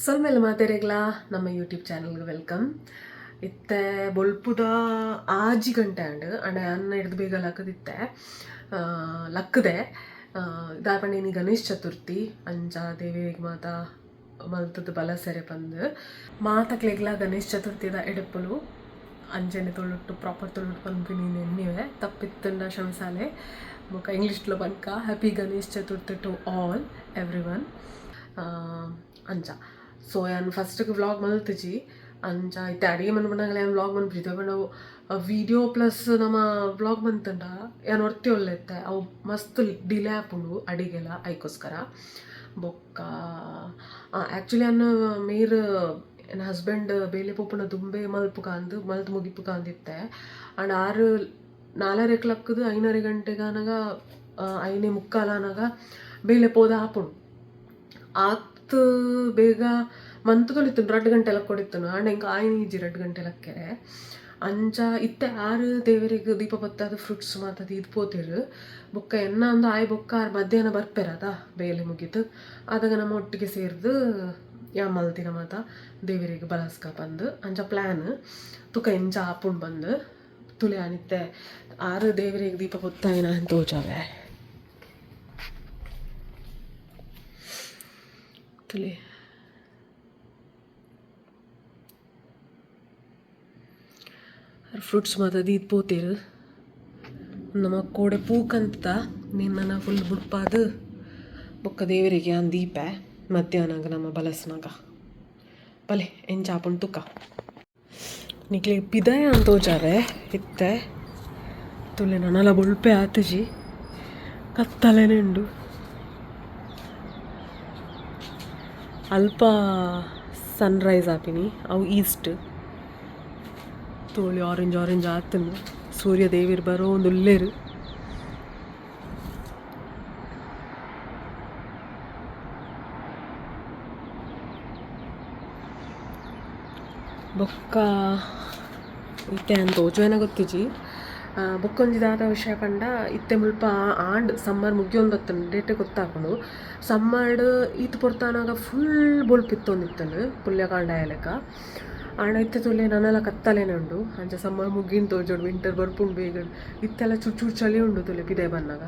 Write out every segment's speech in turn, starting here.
ಸೊಲ್ಮೆಲ್ಲ ಮಾತೆರೆಗ್ಲ ನಮ್ಮ ಯೂಟ್ಯೂಬ್ ಚಾನಲ್ಗೆ ವೆಲ್ಕಮ್. ಇತ್ತೆ ಬೊಲ್ಪುದ ಆಜಿ ಗಂಟೆ ಅಂಡ್ ಅನ್ನ ಹಿಡ್ದು ಬೇಗ ಲಕ್ಕದಿತ್ತೆ ಲಕ್ಕದೆ ದಾಪಂಡೇನಿ ಗಣೇಶ್ ಚತುರ್ಥಿ ಅಂಚ ದೇವಿಗೆ ಮಾತ ಮಲ್ತದ ಬಲ ಸೆರೆ ಬಂದು ಮಾತಕ್ಲೆಗ್ಲ ಗಣೇಶ್ ಚತುರ್ಥಿದ ಎಡೆಪ್ಪಲು ಅಂಜನೆ ತೊಳ್ಳುಟ್ಟು ಪ್ರಾಪರ್ ತೊಳ್ಳುಟ್ಟು ಪನ್ಪಿನಿ ನೆನ್ನಿವೆ ತಪ್ಪಿತ್ತಂಡ ಶ್ರಮಿಸಾಲೆ ಬೊಕ್ಕ ಇಂಗ್ಲೀಷ್లో ಬನ್ಕ happy Ganesh Chaturthi to all everyone ಅಂಚ. ಸೊ ನಾನು ಫಸ್ಟಿಗೆ ವ್ಲಾಗ್ ಮಲ್ತಿಜಿ ಅಂಚ ಇತ್ತೆ ಅಡುಗೆ ಮನ್ಪಂಡಾಗಲ ಏನು ವ್ಲಾಗ್ ಮನ್ಪಿದ್ದೆ ಬಟ್ ಅವು ವಿಡಿಯೋ ಪ್ಲಸ್ ನಮ್ಮ ವ್ಲಾಗ್ ಬಂತಂಡ ಏನು ಒರ್ತಿ ಒಳ್ಳೆತ್ತೆ ಅವು ಮಸ್ತ್ ಡಿಲೇ ಆಪುಂಡು ಅಡಿಗೆಲ್ಲ ಐಕೋಸ್ಕರ ಬೊಕ್ಕ ಆ್ಯಕ್ಚುಲಿ ಅನ್ನ ಮೇರ್ ನನ್ನ ಹಸ್ಬೆಂಡ್ ಬೇಲೆ ಪೋಪುನ ದುಂಬೆ ಮಲ್ತು ಮುಗಿಪು ಕಾಂದಿತ್ತೆ ಅಂಡ್ 4:45 5:30 ಗಂಟೆಗಾನಾಗ 5:45 ಬೇಲೆ ಪೋದ ಆಪುಂಡು ಆತು ಬೇಗ ಮಂತು ತೊಳಿತು 2 ಗಂಟೆ ಲಕ್ಕ ಕೊಡಿತ್ತನು ಅಂಡ್ ಹೆಂಗೆ ಆಯ್ನೀಜಿ 2 ಗಂಟೆ ಲಕ್ಕೆರೆ ಅಂಚ ಇತ್ತೆ 6 ದೇವರಿಗೆ ದೀಪ ಬತ್ತಾದ ಫ್ರೂಟ್ಸ್ ಮಾತದ ಇದು ಪೋತಿರು ಬೊಕ್ಕ ಎನ್ನ ಒಂದು ಆಯ್ ಬೊಕ್ಕ ಮಧ್ಯಾಹ್ನ ಬರ್ಪೆರದ ಬೇಲೆ ಮುಗೀತು ಆದಾಗ ನಮ್ಮ ಒಟ್ಟಿಗೆ ಸೇರಿದು ಮಲ್ತಿನ ಮಾತ ದೇವರಿಗೆ ಬಲಸ್ಕ ಬಂದು ಅಂಚ ಪ್ಲ್ಯಾನ್ ತುಕ ಎಂಚ ಆಪುಂಡು ಬಂದು ತುಲೆ ಅನಿತ್ತೆ 6 ದೇವರಿಗೆ ದೀಪ ಬತ್ತಾಯಿನ ಅಂತ ತೋಜಾವೆ ತುಲೆ ಫ್ರೂಟ್ಸ್ ಮಾತದ ಇದು ಪೋತೇರು ನಮ್ಮ ಕೋಡೆ ಪೂಕಂತ ನಿನ್ನ ಫುಲ್ ಬುಡ್ಪಾದ ಬೊಕ್ಕ ದೇವರಿಗೆ ಅಂದು ದೀಪ ಮಧ್ಯಾಹ್ನಾಗ ನಮ್ಮ ಬಲಸ್ನಾಗ ಬಲೆ ಎಂಚಾಪುಂಡು ತುಕ ನಿಕ್ಲೆ ಪಿದಾಯ ಅಂತೋಜಾರೆ ಇತ್ತೆ ತುಲೆ ನನ್ನಲ್ಲ ಬೊಳ್ಪೆ ಆತಜಿ ಕತ್ತಲೆನೆಂಡು ಅಲ್ಪ ಸನ್ರೈಸ್ ಆಪಿನಿ ಅವು ಈಸ್ಟ್ ತೋಳಿ ಆರೆಂಜ್ ಆತನು ಸೂರ್ಯ ದೇವಿರು ಬರೋ ಒಂದು ಉಲ್ಲೇರು ಬೊಕ್ಕ ಇತ್ತೆ ಅಂತ ತೋಜುವೇನ ಗೊತ್ತಿಜಿ ಬೊಕ್ಕೊಂಜಿದಾದ ವಿಷಯ ಪಂಡ ಇತ್ತೆ ಮುಲ್ಪ ಆಂಡ್ ಸಮ್ಮರ್ ಮುಗಿಯೊಂದು ಬತ್ತನು ಡೇಟೆ ಗೊತ್ತಾಕೊಂಡು ಸಮ್ಮರ್ ಈತು ಪೊರ್ತಾನಾಗ ಫುಲ್ ಬೊಲ್ಪಿತ್ತೊಂದಿತ್ತನು ಪುಲ್ಯಕಾಂಡ ಲೆಕ್ಕ ಆಂಡ ಇತ್ತೆ ತುಲೆ ನನ್ನೆಲ್ಲ ಕತ್ತಲೇನೆ ಉಂಡು ಅಂಚ ಸಮ್ಮರ್ ಮುಗಿನ್ ತೋಜೋಡು ವಿಂಟರ್ ಬರ್ಪುಂಡು ಬೇಗ ಇತ್ತೆಲ್ಲ ಚೂರು ಚಳಿ ಉಂಡು ತುಲೆ ಪಿದೆ ಬನ್ನಾಗ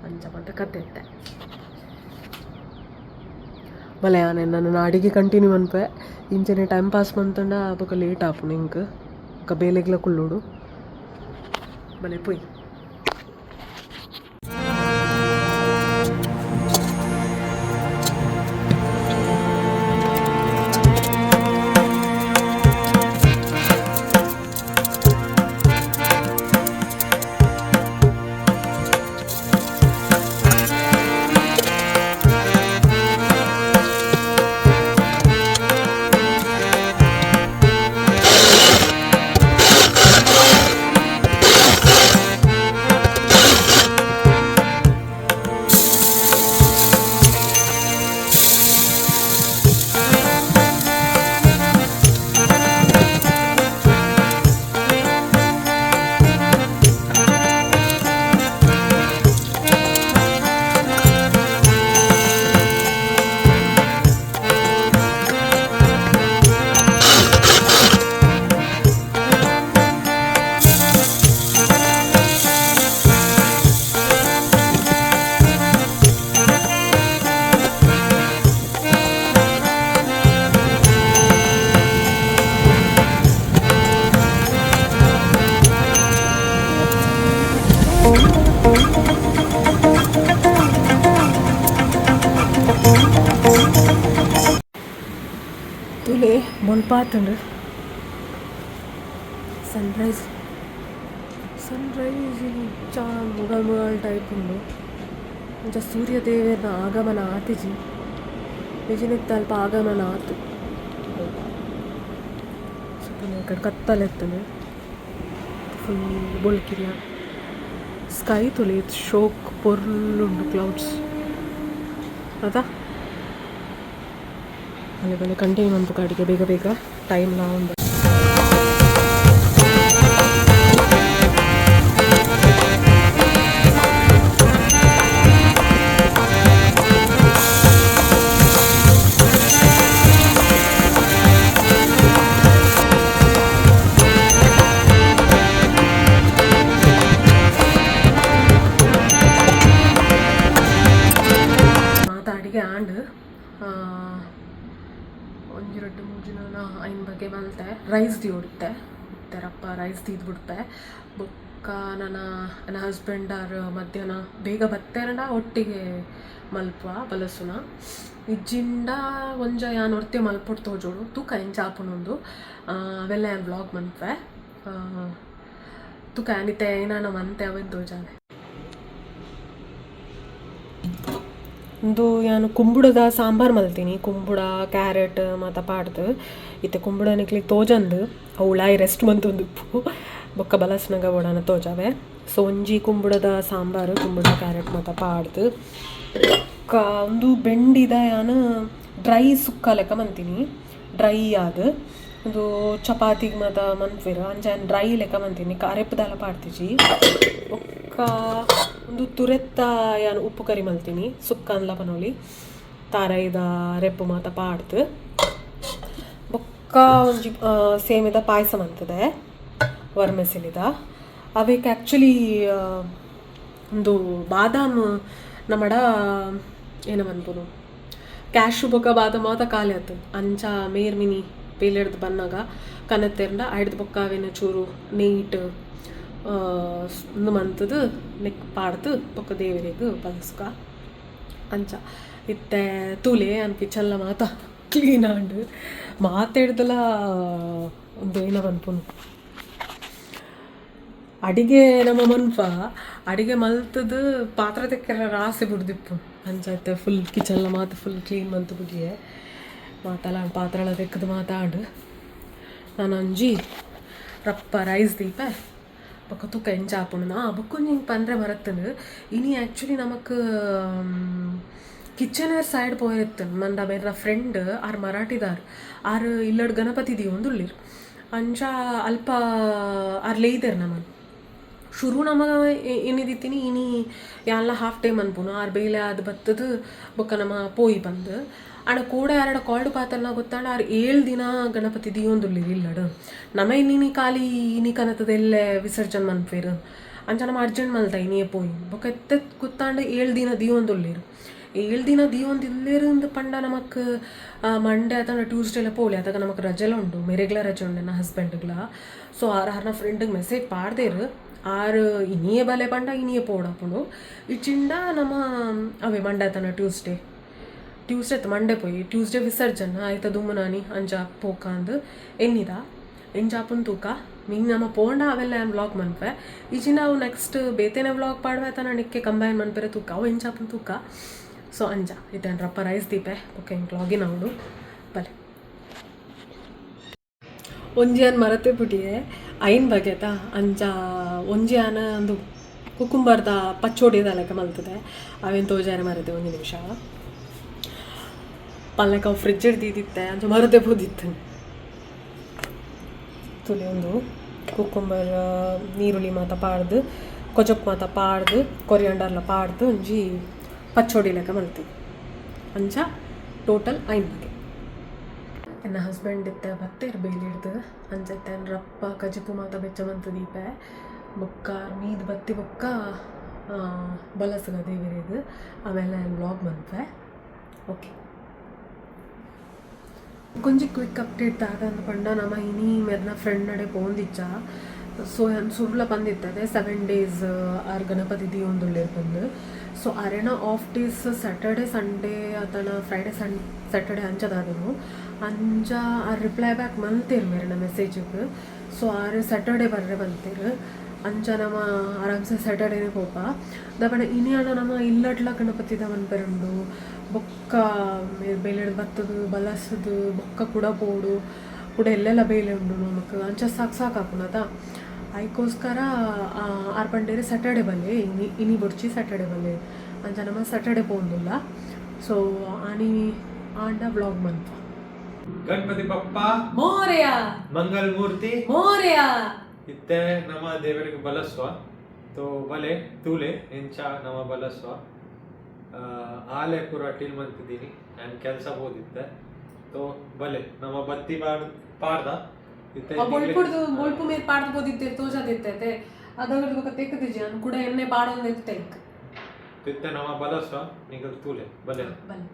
ಅಂಚ ಮತ್ತೆ ಕತೆ ಇತ್ತೆ ಬಲೆ ನಾನು ಅಡಿಗೆ ಕಂಟಿನ್ಯೂ ಅನ್ಪೆ ಇಂಚನೆ ಟೈಮ್ ಪಾಸ್ ಮಂತಂಡ ಬೊಕ್ಕ ಲೇಟ್ ಆಪುಂಡು ಇಂಕ್ ಬೊಕ್ಕ ಬೇಲೆಗ್ಲ ಕುಲ್ಲೋಡು ಬಲೆ ಪೊಯ್ ತುಲೆ ಬೊಲ್ಪಾತುಂಡು ಸನ್ರೈಸ್ ಚಾ ಮುಗಲ್ ಟೈಪ್ ಉಂಡು ಅಂಚ ಸೂರ್ಯ ದೇವರ ಆಗಮನ ಆತಿಜಿ ನಿಜನಿತ್ತ ಅಲ್ಪ ಆಗಮನ ಆತು ಈ ಕಡೆ ಕತ್ತಲೆತ್ತನು ಫುಲ್ ಬೊಲ್ಕಿರಿಯ ಸ್ಕೈ ತುಲೆ ಶೋಕ್ ಪೊರ್ಲುಂಡು ಕ್ಲೌಡ್ಸ್ ಅದಾ ಬಲೆ ಕಂಟಿನ್ಯೂ ಮಂಪು ಕಾಡಿಗೆ ಬೇಗ ಟೈಮ್ ಲಾ ಉಂಡು. ಒಂಜಿ ರಡ್ಡು ಮೂರು ಜನ ಐನ್ ಬಗ್ಗೆ ಮಲ್ತೆ ರೈಸ್ ಹೊಡಿತೆ ಇತ್ತಾರಪ್ಪ ರೈಸ್ ಬಿಡ್ತೆ ಬೊಕ್ಕ ನನ್ನ ಹಸ್ಬೆಂಡ್ ಆರು ಮಧ್ಯಾಹ್ನ ಬೇಗ ಬತ್ತೇರಡ ಒಟ್ಟಿಗೆ ಮಲ್ಪ ಬಲಸುನ ಇಜ್ಜಿಂಡ ಒಂಜ ಯಾನ್ ಹೊರ್ತೆ ಮಲ್ಪೊಟ್ಟು ತೋಜೋಡು ತೂಕ ಎಂಚ ಆಪುನೊಂದು ಅವೆಲ್ಲ ಯಾನ್ ಬ್ಲಾಗ್ ಮನ್ಪೆ ತೂಕ ಯಾನಿತ್ತೆ ಏನಾನ ಮಂತೆ ಅವೆನ್ ತೋಜಾವೆ ಒಂದು ನಾನು ಕುಂಬುಡದ ಸಾಂಬಾರು ಮಲ್ತೀನಿ ಕುಂಬುಡ ಕ್ಯಾರೆಟ್ ಮತ್ತು ಪಾಡ್ದು ಇತ್ತೆ ಕುಂಬುಡ ನಿಕ್ಲಿಗೆ ತೋಜಂದು ಅವಳಾಯಿ ರೆಸ್ಟ್ ಬಂತೊಂದಿಪ್ಪು ಬೊಕ್ಕ ಬಲಸ್ನಾಗ ಓಡಾನ ತೋಜಾವೆ ಸೊ ಒಂಜಿ ಕುಂಬುಡದ ಸಾಂಬಾರು ಕುಂಬುಡ ಕ್ಯಾರೆಟ್ ಮತ್ತು ಪಾಡ್ದು ಬೊಕ್ಕ ಒಂದು ಬೆಂಡಿದ ನಾನು ಡ್ರೈ ಸುಕ್ಕ ಲೆಕ್ಕ ಮಂತೀನಿ ಡ್ರೈ ಆದ ಒಂದು ಚಪಾತಿಗೆ ಮತ್ತು ಮನ್ಫಿರ ಅಂಚಾನ್ ಡ್ರೈ ಲೆಕ್ಕ ಮಂತೀನಿ ಅರೆಪ್ಪದೆಲ್ಲ ಪಾಡ್ತಿಜಿ ಬೊಕ್ಕ ಒಂದು ತುರೆತ್ತ ಯಾನು ಉಪ್ಪು ಕರಿ ಮಲ್ತೀನಿ ಸುಕ್ಕ ಅನ್ಲ ಪನೋಲಿ ತಾರೈದ ರೆಪ್ಪು ಮಾತ ಪಾಡ್ದು ಬೊಕ್ಕ ಒಂಜಿ ಸೇಮಿದ ಪಾಯಸ ಮಂತದೆ ವರ್ಮೆಸಿಲಿದ ಅವಕ್ಕೆ ಆ್ಯಕ್ಚುಲಿ ಒಂದು ಬಾದಾಮ್ ನಮ್ಮಡ ಏನ ಮನ್ಪುನು ಕ್ಯಾಶು ಬೊಕ್ಕ ಬಾದಾಮ್ ಮಾತ ಖಾಲಿ ಆಯ್ತು ಅಂಚ ಮೇರ್ ಮಿನಿ ಬೇಲೆಡ್ದು ಬನ್ನಾಗ ಕನತ್ತೆರ್ಂಡ ಐಡ್ದು ಬೊಕ್ಕ ಅವೇನ ಚೂರು ನೀಟ್ ಒಂದು ಮಂತದು ನೆಕ್ ಪಾಡ್ದು ಬೊಕ್ಕ ದೇವರಿಗೆ ಬಲಸ್ಕ ಅಂಚ ಇತ್ತೆ ತೂಲೆ ಅನ್ಪಿ ಚಲ್ಲ ಮಾತ ಕ್ಲೀನ್ ಆಂಡು ಮಾತಾಡ್ದಲ್ಲ ಒಂದು ಏನ ಮನ್ಪುನು ಅಡಿಗೆ ನಮ್ಮ ಮನ್ಪ ಅಡಿಗೆ ಮಲ್ತದು ಪಾತ್ರ ತೆಕ್ಕೆಲ್ಲ ರಾಸೆ ಬಿಡ್ದಿಪ್ಪು ಅಂಚೈತೆ ಫುಲ್ ಕಿಚನ್ಲ ಮಾತು ಫುಲ್ ಕ್ಲೀನ್ ಮಂತು ಬಿಡಿಯೆ ಮಾತಲ್ಲ ಪಾತ್ರೆಲ್ಲ ತೆಕ್ಕದು ಮಾತಾಡು ನಾನು ಅಂಜಿ ರಪ್ಪ ರೈಸ್ ದೀಪ ಬೊಕ್ಕ ತೂಕ ಎಂಚ ಆಪುಂಡು ಬೊಕ್ಕೊಂದು ಹಿಂಗೆ ಪಂದ್ರೆ ಮರತ್ತನು ಇನಿ ಆ್ಯಕ್ಚುಲಿ ನಮಕ್ ಕಿಚನರ್ ಸೈಡ್ ಪೋಯಿರ್ತನು ಮಂದ ಬೇರೆ ಫ್ರೆಂಡ್ ಆರು ಮರಾಠಿದಾರ್ ಆರು ಇಲ್ಲಡ್ ಗಣಪತಿ ಒಂದು ಉಳ್ಳಿರು ಅಂಚ ಅಲ್ಪ ಆರು ಲೇಯ್ದೇರು ನಮ್ಮನ್ನು ಶುರು ನಮ ಏನಿದಿತ್ತೀನಿ ಇನಿ ಎಲ್ಲ ಹಾಫ್ ಟೈಮ್ ಅನ್ಪುನು ಆರು ಬೇಲೆ ಅದು ಬತ್ತದು ಬೊಕ್ಕ ನಮ್ಮ ಪೋಯಿ ಬಂದು ಅಣ್ಣ ಕೂಡ ಎರಡು ಕಾಲ್ಡ್ ಪಾತಲ್ಲ ಗೊತ್ತಾಂಡ ಆರು 7 ದಿನ ಗಣಪತಿ ದಿಯೊಂದುಳ್ಳಿರು ಇಲ್ಲಡು ನಮ್ಮ ಇನ್ನಿನಿ ಖಾಲಿ ಇನಿ ಕನತದೆಲ್ಲೇ ವಿಸರ್ಜನೆ ಮನ್ಪೇರು ಅಂಚ ನಮ್ಮ ಅರ್ಜೆಂಟ್ ಮಲ್ತ ಇನಿಯೇ ಪೋಯಿ ಬೊಕ್ಕ ಎತ್ತ ಗೊತ್ತಾಂಡ 7 ದಿನ ದಿಯೊಂದುಳ್ಳಿರು 7 ದಿನ ದಿಯೊಂದಿಲ್ಲೇರು ಪಂಡ ನಮಕ್ ಮಂಡೇ ಅಥವಾ ಟ್ಯೂಸ್ಡೇಲ ಪೋಲಿ ಅದಾಗ ನಮಕ್ ರಜೆಲ್ಲ ಉಂಡು ಮೆರೆಗ್ಲ ರಜೆ ಉಂಡು ನನ್ನ ಹಸ್ಬೆಂಡ್ಗ್ಲ ಸೊ ಆರ್ನ ಫ್ರೆಂಡಿಗೆ ಮೆಸೇಜ್ ಪಾಡ್ದೇರು ಆರು ಇನಿಯೇ ಬಲೆ ಪಂಡ ಇನಿಯೇ ಪೋಡಪ್ಪುಂಡು ಇಚ್ಚಿಂಡ ನಮ್ಮ ಅವೇ ಮಂಡೇ ತನ ಟ್ಯೂಸ್ಡೇ ಮಂಡೇ ಪೋಯಿ ಟ್ಯೂಸ್ಡೇ ವಿಸರ್ಜನ ಆಯ್ತ ದುಮ್ಮನಾನಿ ಅಂಜ ಪೋಕಾಂದು ಎನ್ನಿದ ಎಂಜಾಪುನ್ ತೂಕ ಮೀನು ನಮ್ಮ ಪೋಂಡ ಅವೆಲ್ಲ ವ್ಲಾಗ್ ಮನ್ಪೆ ಈಜಿನ ಅವು ನೆಕ್ಸ್ಟ್ ಬೇತೇನೆ ವ್ಲಾಗ್ ಪಾಡ್ವೆ ತನ ನಿಕ್ಕೆ ಕಂಬೈನ್ ಮನ್ಪೆರೆ ತೂಕ ಅವು ಎಂಜಾಪುನ್ ತೂಕ ಸೊ ಅಂಜ ಇದೇನು ರಪ್ಪ ರೈಸ್ ದೀಪೆ ಓಕೆ ಹಿಂಗೆ ವ್ಲಾಗಿನ ಅವಡು ಬಲೆ ಒಂಜಿ ಅನ್ ಮರತೆ ಬಿಟ್ಟಿಯೆ ಐನ್ ಬಗೆತ ಅಂಜ ಒಂಜಿ ಆನ ಒಂದು ಕುಕುಂಬರ್ದ ಪಚ್ಚೋಡಿದ ಲೆಕ್ಕ ಮಲ್ತದೆ ಅವೇನು ತೋಜಾರೆ ಮರತೆ ಒಂದು ನಿಮಿಷ ಪಲ್ಲೆಕ ಅವು ಫ್ರಿಜ್ ಹಿಡ್ದಿದ್ದಿತ್ತೆ ಅಂಚ ಮರತೆ ಬೋದಿತ್ತು ತುಲಿ ಒಂದು ಕುಕ್ಕುಂಬರ್ ನೀರುಳ್ಳಿ ಮಾತ ಪಾಡ್ದು ಕೊಜಪ್ ಮಾತ ಪಾಡ್ದು ಕೊರಿಯಂಡರ್ಲ ಪಾಡ್ದು ಒಂಜಿ ಪಚ್ಚೋಡಿ ಲೆಕ್ಕ ಮಲ್ತೀವಿ ಅಂಚ ಟೋಟಲ್ 5 ಬಗೆ ನನ್ನ ಹಸ್ಬೆಂಡ್ ಇತ್ತೆ ಬತ್ತೇರು ಬೇಲಿ ಹಿಡ್ದು ಅಂಚತ್ತೆ ರಪ್ಪ ಕಜಿಪು ಮಾತ ಬೆಚ್ಚ ಮಂತು ದೀಪೆ ಬೊಕ್ಕ ಮೀದು ಬತ್ತಿ ಬೊಕ್ಕ ಬಲಸಗ ದೇವರಿಗೆ ಆಮೇಲೆ ವ್ಲಾಗ್ ಮನ್ಪೆ ಓಕೆ ಕೊಂಚ ಕ್ವಿಕ್ ಅಪ್ಡೇಟ್ ಆದಂದು ಪಂಡ ನಮ್ಮ ಇನಿ ಮೇರ್ನ ಫ್ರೆಂಡ್ ನಡೆ ಪೋಂದಿಚ್ಚ ಸೊ ಸುರ್ಲ ಬಂದಿತ್ತದೆ 7 days ಆರು ಗಣಪತಿ ದಿಯೊಂದುಳ್ಳಿರ್ ಬಂದು ಸೊ ಅರೆನ ಆಫ್ ಡೇಸ್ ಸ್ಯಾಟರ್ಡೆ ಸಂಡೇ ಅಥವಾ ಫ್ರೈಡೆ ಸ್ಯಾಟರ್ಡೆ ಅಂಚದಾದನು ಅಂಜ ರಿಪ್ಲೈ ಬ್ಯಾಕ್ ಮಲ್ತೇರು ಮೇರಿನ ಮೆಸೇಜಿಗೆ ಸೊ ಆರು ಸ್ಯಾಟರ್ಡೆ ಬರ್ರೆ ಬಂತೇರು ಅಂಚ ನಮ್ಮ ಆರಾಮ್ಸೆ ಸ್ಯಾಟರ್ಡೇನೆ ಪೋಪ ದಪಣ ಇನಿಯಾಣ ನಮ್ಮ ಇಲ್ಲಡ್ಲ ಗಣಪತಿದ ಮನ್ಪೆರುಂಡು ಬೊಕ್ಕ ಬೇಲೆಡ್ ಬತ್ತದು ಬಲಸದು ಬೊಕ್ಕ ಕೂಡ ಪೋಡು ಕೂಡ ಎಲ್ಲೆಲ್ಲ ಬೇಲೆ ಉಂಡು ನಮಕ್ ಅಂಚ ಸಾಕಾಪುನದ ಅದಕ್ಕೋಸ್ಕರ ಆರು ಪಂಡೇರೆ ಸ್ಯಾಟರ್ಡೆ ಬಲ್ಲೆ ಇನಿ ಬೊಡ್ಚಿ ಸ್ಯಾಟರ್ಡೆ ಬಲ್ಲೆ ಅಂಚ ನಮ್ಮ ಸ್ಯಾಟರ್ಡೆ ಪೋಂದುಲ್ಲ ಸೊ ಆನಿ ಆಂಡ ವ್ಲಾಗ್ ಮನ್ಪ ಗಣಪತಿ ಬಪ್ಪ ಮೋರೆಯ ಮಂಗಲ ಮೂರ್ತಿ ಮೋರೆಯ ಇತ್ತೆ ನಮ್ಮ ದೇವರಿಗೆ ಬಲಸ್ವ ತೋ ಬಲೆ ತೂಲೆ ಎಂಚ ನಮ್ಮ ಬಲಸ್ವ ಆಲೆ ಪೂರ ಟೀಲ್ ಮಂತಿದ್ದೀನಿ ನಾನು ಕೆಲಸ ಹೋದಿತ್ತೆ ತೋ ಬಲೆ ನಮ್ಮ ಬತ್ತಿ ಪಾಡ್ದ ಬೊಳ್ಪು ಮೇಲೆ ಪಾಡ್ದು ಬೋದಿತ್ತೆ ತೋಜದಿತ್ತೆ ಅದರ ಬಗ್ಗೆ ತೆಕ್ಕದಿಜಿ ನಾನು ಕೂಡ ಎಣ್ಣೆ ಪಾಡೊಂದು ತೆಕ್ ಇತ್ತೆ ನಮ್ಮ ಬಲಸ್ವ ನಿಗಲ್ ತೂಲೆ ಬಲೆ ಬಲೆ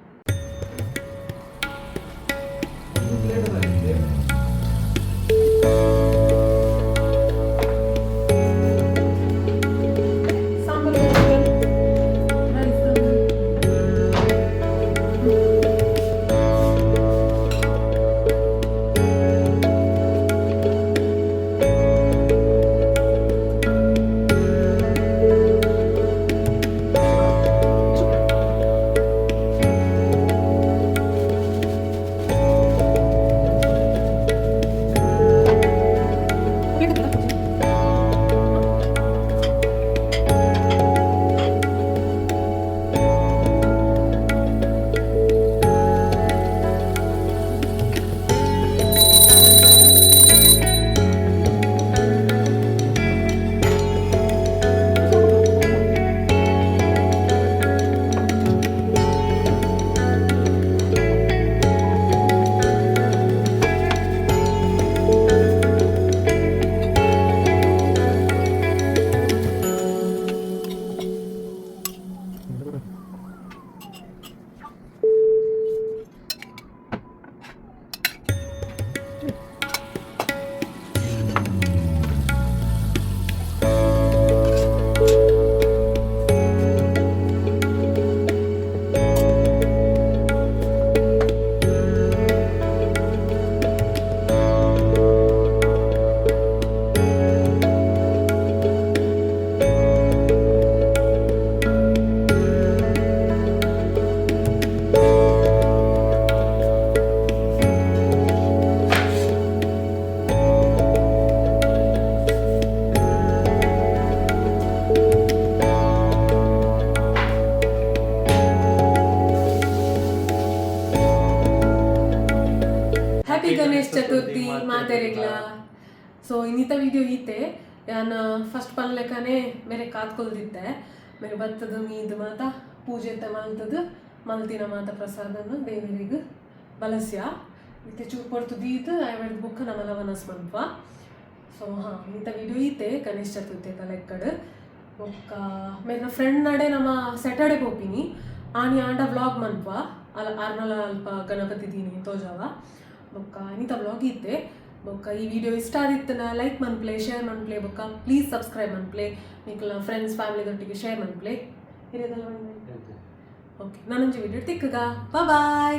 ಹ್ಯಾಪಿ ಗಣೇಶ್ ಚತುರ್ಥಿ ಮಾತೆರೆಗ್ಲ. ಸೊ ಇನ್ನಿತ ವಿಡಿಯೋ ಈತೆ ನಾನು ಫಸ್ಟ್ ಪನ್ಲೆಕ್ಕನೆ ಬೇರೆ ಕಾತ್ಕೊಳ್ದಿದ್ದೆ ಬೇರೆ ಬತ್ತದ ಮೀದು ಮಾತ ಪೂಜೆ ಮಲ್ತದು ಮಲ್ತಿನ ಮಾತ ಪ್ರಸಾದನ ದೇವರಿಗೆ ಬಲಸ್ಯ ಇತ್ತೆ ಚೂರು ಕೊಡ್ತು ದೀತು ಐವತ್ತು ಬುಕ್ ನಮ್ಮಲ್ಲ ವನಸ್ ಮನ್ಪ. ಸೊ ಹಾಂ ಇಂಥ ವಿಡಿಯೋ ಈತೆ ಗಣೇಶ್ ಚತುರ್ಥಿ ಲೆಕ್ಕಡ್ ಬೊಕ್ಕ ಮೇನ ಫ್ರೆಂಡ್ ನಡೆ ನಮ್ಮ ಸ್ಯಾಟರ್ಡೆ ಹೋಗ್ತೀನಿ ಆನಿ ಆಂಡ ವ್ಲಾಗ್ ಮನ್ಪ ಆರ್ನಲ ಅಲ್ಪ ಗಣಪತಿ ದೀನಿ ತೋಜಾವ ಬೊಕ್ಕ ಇಂಥ ವ್ಲಾಗ್ ಈತೆ ಬೊಕ್ಕ ಈ ವಿಡಿಯೋ ಇಷ್ಟ ಆದಿತ್ತನ ಲೈಕ್ ಮನ್ಪ್ಲೆ ಶೇರ್ ಮನ್ಪ್ಲೆ ಬೊಕ್ಕ ಪ್ಲೀಸ್ ಸಬ್ಸ್ಕ್ರೈಬ್ ಮನ್ಪ್ಲೆ ನಿಕ್ಲ ಫ್ರೆಂಡ್ಸ್ ಫ್ಯಾಮಿಲಿದೊಟ್ಟಿಗೆ ಶೇರ್ ಮನ್ಪ್ಲೆ ಹಿರಿಯದಲ್ಲ ಓಕೆ ನಾನೊಂದು ವಿಡಿಯೋ ತಿಕ್ಕಗ ಬಾಯ್.